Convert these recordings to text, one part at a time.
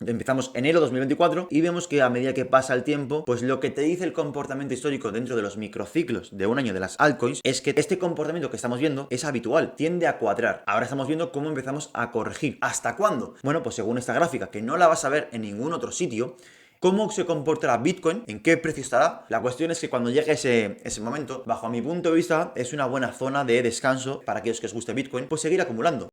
Empezamos enero 2024 y vemos que a medida que pasa el tiempo, pues lo que te dice el comportamiento histórico dentro de los microciclos de un año de las altcoins es que este comportamiento que estamos viendo es habitual, tiende a cuadrar. Ahora estamos viendo cómo empezamos a corregir. ¿Hasta cuándo? Bueno, pues según esta gráfica, que no la vas a ver en ningún otro sitio, ¿cómo se comportará Bitcoin? ¿En qué precio estará? La cuestión es que cuando llegue ese momento, bajo mi punto de vista, es una buena zona de descanso para aquellos que os guste Bitcoin, pues seguir acumulando.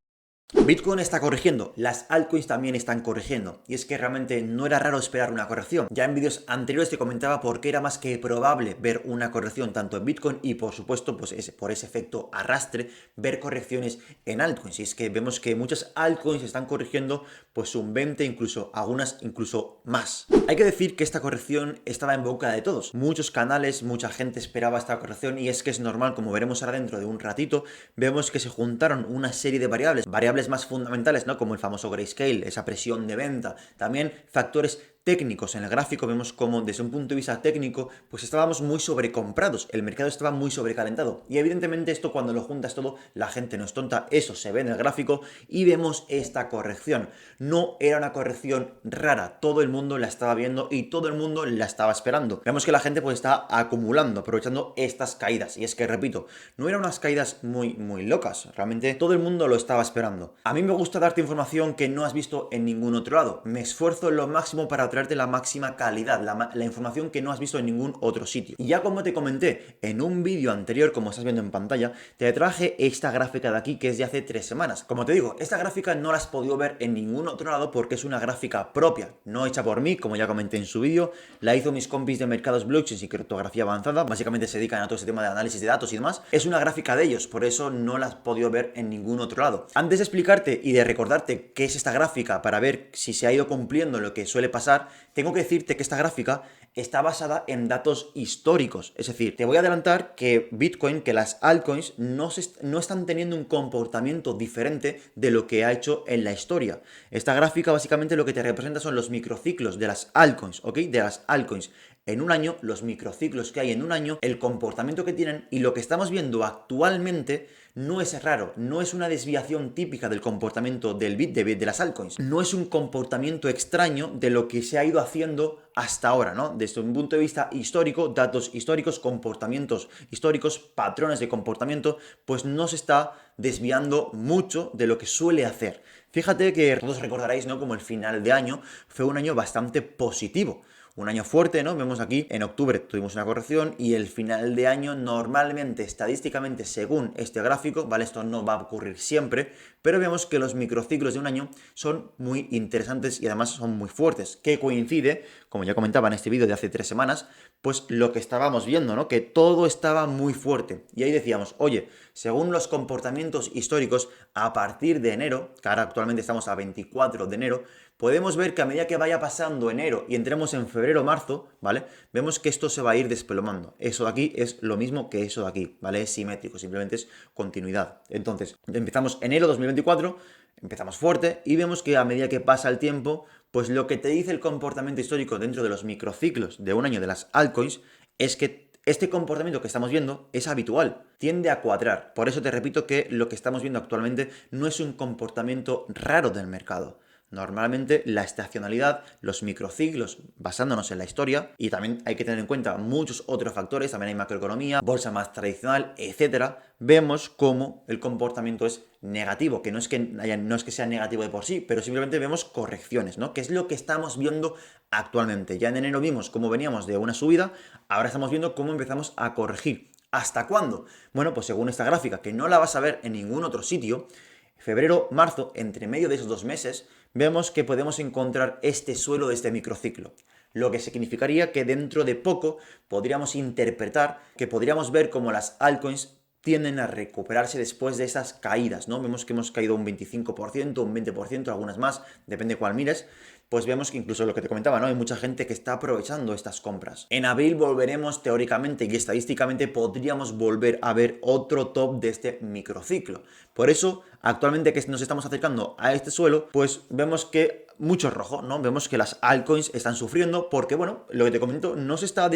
Bitcoin está corrigiendo, las altcoins también están corrigiendo, y es que realmente no era raro esperar una corrección. Ya en vídeos anteriores te comentaba por qué era más que probable ver una corrección tanto en Bitcoin y por supuesto pues por ese efecto arrastre ver correcciones en altcoins. Y es que vemos que muchas altcoins están corrigiendo pues un 20, incluso algunas incluso más. Hay que decir que esta corrección estaba en boca de todos. Muchos canales, mucha gente esperaba esta corrección y es que es normal, como veremos ahora dentro de un ratito, vemos que se juntaron una serie de variables más fundamentales, ¿no? Como el famoso grayscale, esa presión de venta, también factores técnicos. En el gráfico vemos como desde un punto de vista técnico pues estábamos muy sobrecomprados, el mercado estaba muy sobrecalentado y evidentemente esto cuando lo juntas todo la gente no es tonta, eso se ve en el gráfico y vemos esta corrección. No era una corrección rara, todo el mundo la estaba viendo y todo el mundo la estaba esperando. Vemos que la gente pues está acumulando, aprovechando estas caídas y es que repito, no eran unas caídas muy locas, realmente todo el mundo lo estaba esperando. A mí me gusta darte información que no has visto en ningún otro lado, me esfuerzo en lo máximo para traerte la máxima calidad, la información que no has visto en ningún otro sitio. Y ya como te comenté en un vídeo anterior, como estás viendo en pantalla, te traje esta gráfica de aquí que es de hace 3 semanas. Como te digo, esta gráfica no la has podido ver en ningún otro lado porque es una gráfica propia, no hecha por mí, como ya comenté en su vídeo, la hizo mis compis de mercados blockchain y criptografía avanzada, básicamente se dedican a todo este tema de análisis de datos y demás. Es una gráfica de ellos, por eso no la has podido ver en ningún otro lado. Antes de explicarte y de recordarte qué es esta gráfica para ver si se ha ido cumpliendo lo que suele pasar, tengo que decirte que esta gráfica está basada en datos históricos. Es decir, te voy a adelantar que Bitcoin, que las altcoins no están teniendo un comportamiento diferente de lo que ha hecho en la historia. Esta gráfica básicamente lo que te representa son los microciclos de las altcoins, ¿ok? De las altcoins. En un año, los microciclos que hay en un año, el comportamiento que tienen y lo que estamos viendo actualmente no es raro, no es una desviación típica del comportamiento de las altcoins, no es un comportamiento extraño de lo que se ha ido haciendo hasta ahora, ¿no? Desde un punto de vista histórico, datos históricos, comportamientos históricos, patrones de comportamiento, pues no se está desviando mucho de lo que suele hacer. Fíjate que todos recordaréis, ¿no? Como el final de año fue un año bastante positivo. Un año fuerte, ¿no? Vemos aquí, en octubre tuvimos una corrección y el final de año normalmente, estadísticamente, según este gráfico, ¿vale? Esto no va a ocurrir siempre, pero vemos que los microciclos de un año son muy interesantes y además son muy fuertes, que coincide, como ya comentaba en este vídeo de hace 3 semanas, pues lo que estábamos viendo, ¿no? Que todo estaba muy fuerte. Y ahí decíamos, oye, según los comportamientos históricos, a partir de enero, que ahora actualmente estamos a 24 de enero, podemos ver que a medida que vaya pasando enero y entremos en febrero o marzo, ¿vale? Vemos que esto se va a ir desplomando. Eso de aquí es lo mismo que eso de aquí, ¿vale? Es simétrico, simplemente es continuidad. Entonces, empezamos enero 2024, empezamos fuerte y vemos que a medida que pasa el tiempo, pues lo que te dice el comportamiento histórico dentro de los microciclos de un año de las altcoins es que este comportamiento que estamos viendo es habitual, tiende a cuadrar. Por eso te repito que lo que estamos viendo actualmente no es un comportamiento raro del mercado. Normalmente la estacionalidad, los microciclos, basándonos en la historia, y también hay que tener en cuenta muchos otros factores, también hay macroeconomía, bolsa más tradicional, etcétera, vemos cómo el comportamiento es negativo, que no es que sea negativo de por sí, pero simplemente vemos correcciones, ¿no? Que es lo que estamos viendo actualmente. Ya en enero vimos cómo veníamos de una subida, ahora estamos viendo cómo empezamos a corregir. ¿Hasta cuándo? Bueno, pues según esta gráfica, que no la vas a ver en ningún otro sitio, febrero, marzo, entre medio de esos 2 meses, vemos que podemos encontrar este suelo de este microciclo. Lo que significaría que dentro de poco podríamos interpretar, que podríamos ver cómo las altcoins tienden a recuperarse después de esas caídas, ¿no? Vemos que hemos caído un 25%, un 20%, algunas más, depende cuál mires, pues vemos que incluso lo que te comentaba, ¿no? Hay mucha gente que está aprovechando estas compras. En abril volveremos teóricamente y estadísticamente podríamos volver a ver otro top de este microciclo. Por eso, actualmente que nos estamos acercando a este suelo, pues vemos que mucho rojo, ¿no? Vemos que las altcoins están sufriendo porque, bueno, lo que te comento, no se está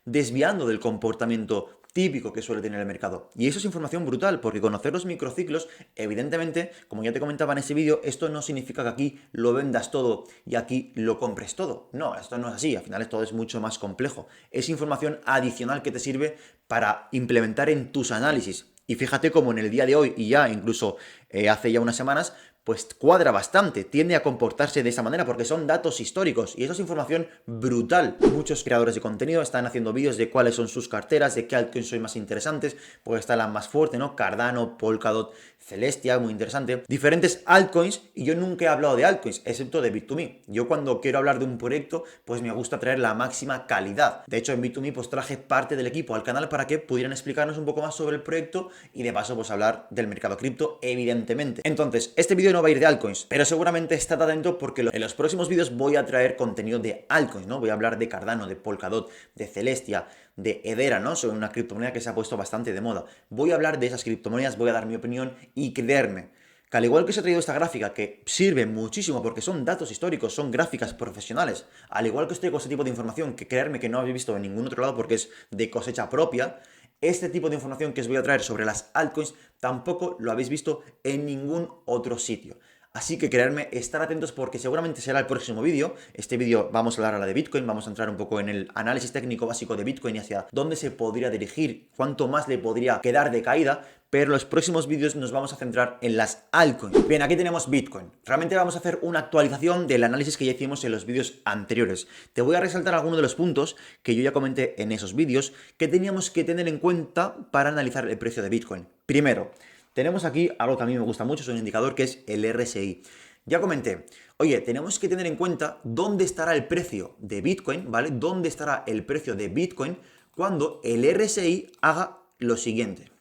desviando del comportamiento típico que suele tener el mercado. Y eso es información brutal, porque conocer los microciclos, evidentemente, como ya te comentaba en ese vídeo, esto no significa que aquí lo vendas todo y aquí lo compres todo. No, esto no es así, al final esto es mucho más complejo. Es información adicional que te sirve para implementar en tus análisis. Y fíjate cómo en el día de hoy y ya incluso hace ya unas semanas, pues cuadra bastante, tiende a comportarse de esa manera porque son datos históricos y eso es información brutal. Muchos creadores de contenido están haciendo vídeos de cuáles son sus carteras, de qué altcoins son más interesantes, pues está la más fuerte, ¿no? Cardano, Polkadot, Celestia, muy interesante. Diferentes altcoins y yo nunca he hablado de altcoins, excepto de Bit2Me. Yo cuando quiero hablar de un proyecto, pues me gusta traer la máxima calidad. De hecho, en Bit2Me pues traje parte del equipo al canal para que pudieran explicarnos un poco más sobre el proyecto y de paso pues hablar del mercado cripto, evidentemente. Entonces, este vídeo no va a ir de altcoins, pero seguramente estad atento porque en los próximos vídeos voy a traer contenido de altcoins, ¿no? Voy a hablar de Cardano, de Polkadot, de Celestia, de Hedera, ¿no? Sobre una criptomoneda que se ha puesto bastante de moda. Voy a hablar de esas criptomonedas, voy a dar mi opinión y creerme que al igual que os he traído esta gráfica que sirve muchísimo porque son datos históricos, son gráficas profesionales, al igual que os traigo este tipo de información que creerme que no habéis visto en ningún otro lado porque es de cosecha propia, este tipo de información que os voy a traer sobre las altcoins tampoco lo habéis visto en ningún otro sitio. Así que creerme, estar atentos porque seguramente será el próximo vídeo. Este vídeo vamos a hablar ahora de Bitcoin, vamos a entrar un poco en el análisis técnico básico de Bitcoin y hacia dónde se podría dirigir, cuánto más le podría quedar de caída, pero los próximos vídeos nos vamos a centrar en las altcoins. Bien, aquí tenemos Bitcoin. Realmente vamos a hacer una actualización del análisis que ya hicimos en los vídeos anteriores. Te voy a resaltar algunos de los puntos que yo ya comenté en esos vídeos que teníamos que tener en cuenta para analizar el precio de Bitcoin. Primero, tenemos aquí algo que a mí me gusta mucho, es un indicador que es el RSI. Ya comenté, oye, tenemos que tener en cuenta dónde estará el precio de Bitcoin, ¿vale? Dónde estará el precio de Bitcoin cuando el RSI haga lo siguiente.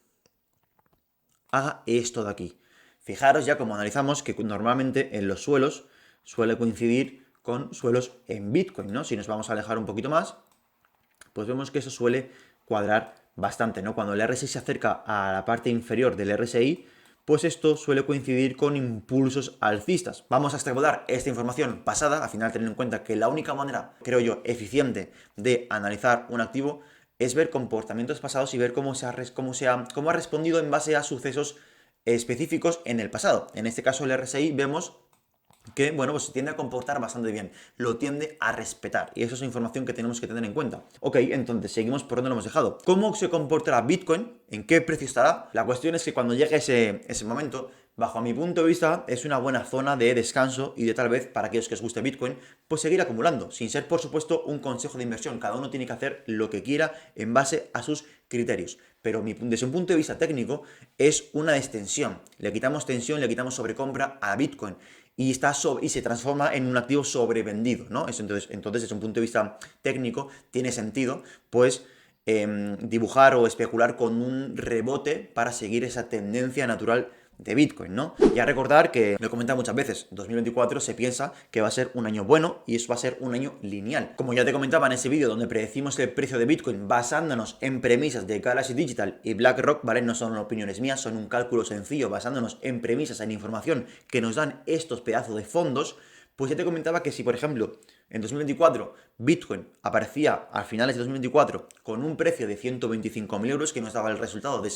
Haga esto de aquí. Fijaros ya como analizamos que normalmente en los suelos suele coincidir con suelos en Bitcoin, ¿no? Si nos vamos a alejar un poquito más, pues vemos que eso suele cuadrar bastante, ¿no? Cuando el RSI se acerca a la parte inferior del RSI, pues esto suele coincidir con impulsos alcistas. Vamos a extrapolar esta información pasada, al final teniendo en cuenta que la única manera, creo yo, eficiente de analizar un activo es ver comportamientos pasados y ver cómo ha respondido en base a sucesos específicos en el pasado. En este caso el RSI vemos que, bueno, pues se tiende a comportar bastante bien, lo tiende a respetar, y eso es información que tenemos que tener en cuenta. Ok, entonces, seguimos por donde lo hemos dejado. ¿Cómo se comportará Bitcoin? ¿En qué precio estará? La cuestión es que cuando llegue ese momento, bajo mi punto de vista, es una buena zona de descanso y de tal vez, para aquellos que os guste Bitcoin, pues seguir acumulando, sin ser, por supuesto, un consejo de inversión. Cada uno tiene que hacer lo que quiera en base a sus criterios. Pero desde un punto de vista técnico, es una extensión. Le quitamos tensión, le quitamos sobrecompra a Bitcoin. Y se transforma en un activo sobrevendido, ¿no? Entonces, desde un punto de vista técnico, tiene sentido, pues, dibujar o especular con un rebote para seguir esa tendencia natural de Bitcoin, ¿no? Ya recordar que, lo he comentado muchas veces, 2024 se piensa que va a ser un año bueno y eso va a ser un año lineal. Como ya te comentaba en ese vídeo donde predecimos el precio de Bitcoin basándonos en premisas de Galaxy Digital y BlackRock, ¿vale? No son opiniones mías, son un cálculo sencillo basándonos en premisas, en información que nos dan estos pedazos de fondos. Pues ya te comentaba que si, por ejemplo, en 2024 Bitcoin aparecía a finales de 2024 con un precio de 125.000 euros, que nos daba el resultado de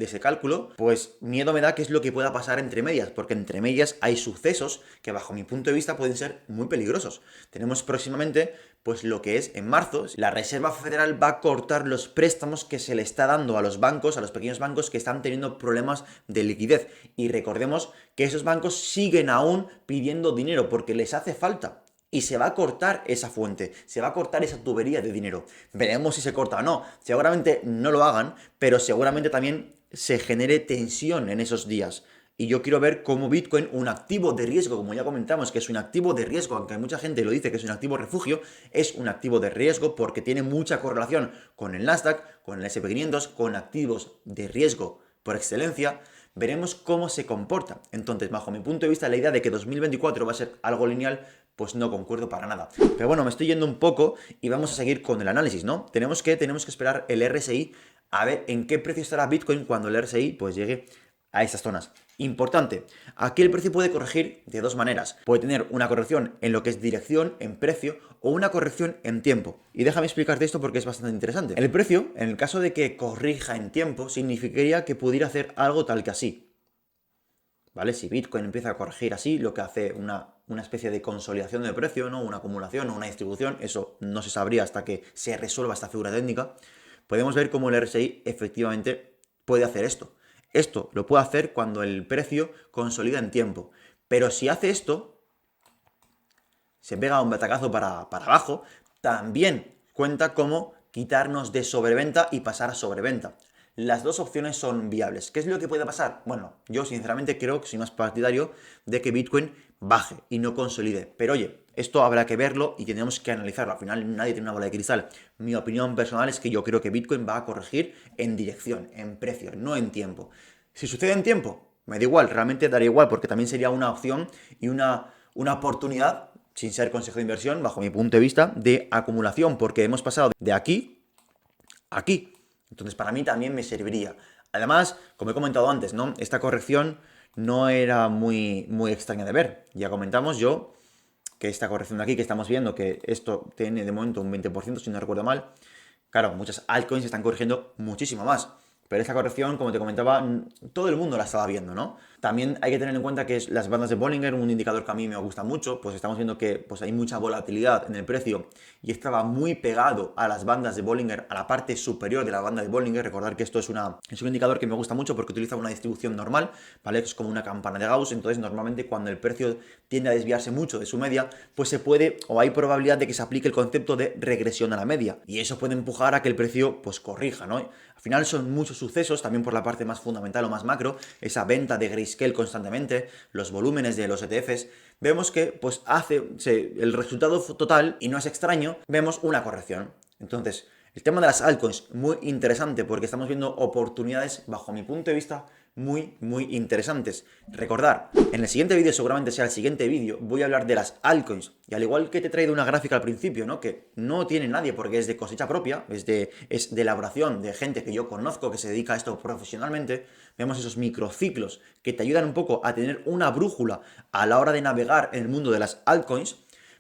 ese cálculo, pues miedo me da que es lo que pueda pasar entre medias, porque entre medias hay sucesos que bajo mi punto de vista pueden ser muy peligrosos. Tenemos próximamente, pues lo que es en marzo, la Reserva Federal va a cortar los préstamos que se le está dando a los bancos, a los pequeños bancos que están teniendo problemas de liquidez. Y recordemos que esos bancos siguen aún pidiendo dinero porque les hace falta. Y se va a cortar esa fuente, se va a cortar esa tubería de dinero. Veremos si se corta o no. Seguramente no lo hagan, pero seguramente también se genere tensión en esos días. Y yo quiero ver cómo Bitcoin, un activo de riesgo, como ya comentamos, que es un activo de riesgo, aunque mucha gente lo dice que es un activo refugio, es un activo de riesgo porque tiene mucha correlación con el Nasdaq, con el S&P 500, con activos de riesgo por excelencia. Veremos cómo se comporta. Entonces, bajo mi punto de vista, la idea de que 2024 va a ser algo lineal, pues no concuerdo para nada. Pero bueno, me estoy yendo un poco y vamos a seguir con el análisis, ¿no? Tenemos que esperar el RSI a ver en qué precio estará Bitcoin cuando el RSI pues llegue a estas zonas. Importante, aquí el precio puede corregir de dos maneras. Puede tener una corrección en lo que es dirección, en precio, o una corrección en tiempo. Y déjame explicarte esto porque es bastante interesante. El precio, en el caso de que corrija en tiempo, significaría que pudiera hacer algo tal que así. ¿Vale? Si Bitcoin empieza a corregir así, lo que hace una especie de consolidación de precio, ¿no? Una acumulación o una distribución, eso no se sabría hasta que se resuelva esta figura técnica. Podemos ver cómo el RSI efectivamente puede hacer esto. Esto lo puede hacer cuando el precio consolida en tiempo. Pero si hace esto, se pega un batacazo para abajo, también cuenta como quitarnos de sobreventa y pasar a sobreventa. Las dos opciones son viables. ¿Qué es lo que puede pasar? Bueno, yo sinceramente creo que soy más partidario de que Bitcoin baje y no consolide. Pero oye, esto habrá que verlo y tenemos que analizarlo. Al final nadie tiene una bola de cristal. Mi opinión personal es que yo creo que Bitcoin va a corregir en dirección, en precio, no en tiempo. Si sucede en tiempo, me da igual, realmente daría igual, porque también sería una opción y una oportunidad, sin ser consejo de inversión, bajo mi punto de vista, de acumulación, porque hemos pasado de aquí a aquí. Entonces, para mí también me serviría. Además, como he comentado antes, ¿no? Esta corrección no era muy extraña de ver. Ya comentamos que esta corrección de aquí que estamos viendo, que esto tiene de momento un 20%, si no recuerdo mal. Claro, muchas altcoins están corrigiendo muchísimo más. Pero esta corrección, como te comentaba, todo el mundo la estaba viendo, ¿no? También hay que tener en cuenta que las bandas de Bollinger, un indicador que a mí me gusta mucho, pues estamos viendo que pues hay mucha volatilidad en el precio y estaba muy pegado a las bandas de Bollinger, a la parte superior de la banda de Bollinger. Recordar que esto es un indicador que me gusta mucho porque utiliza una distribución normal, ¿vale? Que es como una campana de Gauss. Entonces, normalmente cuando el precio tiende a desviarse mucho de su media, pues se puede, o hay probabilidad de que se aplique el concepto de regresión a la media. Y eso puede empujar a que el precio pues corrija, ¿no? Al final son muchos sucesos, también por la parte más fundamental o más macro, esa venta de Grayscale constantemente, los volúmenes de los ETFs, vemos que pues el resultado total, y no es extraño, vemos una corrección. Entonces, el tema de las altcoins, muy interesante porque estamos viendo oportunidades, bajo mi punto de vista, muy interesantes. Recordar, en el siguiente vídeo, seguramente sea el siguiente vídeo, voy a hablar de las altcoins. Y al igual que te he traído una gráfica al principio, ¿no? Que no tiene nadie porque es de cosecha propia, es de elaboración de gente que yo conozco que se dedica a esto profesionalmente, vemos esos microciclos que te ayudan un poco a tener una brújula a la hora de navegar en el mundo de las altcoins.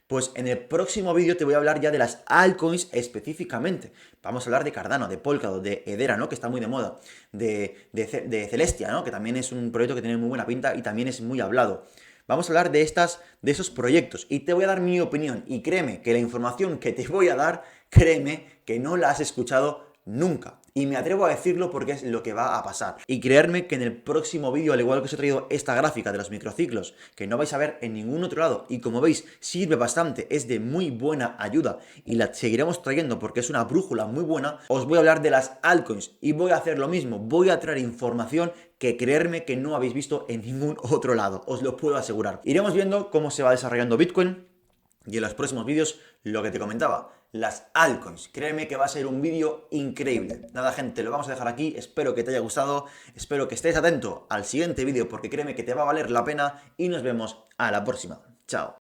Pues en el próximo vídeo te voy a hablar ya de las altcoins específicamente. Vamos a hablar de Cardano, de Polkadot, de Hedera, ¿no? Que está muy de moda, de Celestia, ¿no? Que también es un proyecto que tiene muy buena pinta y también es muy hablado. Vamos a hablar de esos proyectos y te voy a dar mi opinión. Y créeme que la información que te voy a dar, créeme que no la has escuchado nunca. Y me atrevo a decirlo porque es lo que va a pasar. Y creerme que en el próximo vídeo, al igual que os he traído esta gráfica de los microciclos, que no vais a ver en ningún otro lado, y como veis, sirve bastante, es de muy buena ayuda, y la seguiremos trayendo porque es una brújula muy buena, os voy a hablar de las altcoins, y voy a hacer lo mismo, voy a traer información que creerme que no habéis visto en ningún otro lado, os lo puedo asegurar. Iremos viendo cómo se va desarrollando Bitcoin, y en los próximos vídeos, lo que te comentaba, las altcoins. Créeme que va a ser un vídeo increíble. Nada, gente, lo vamos a dejar aquí. Espero que te haya gustado. Espero que estés atento al siguiente vídeo porque créeme que te va a valer la pena. Y nos vemos a la próxima. Chao.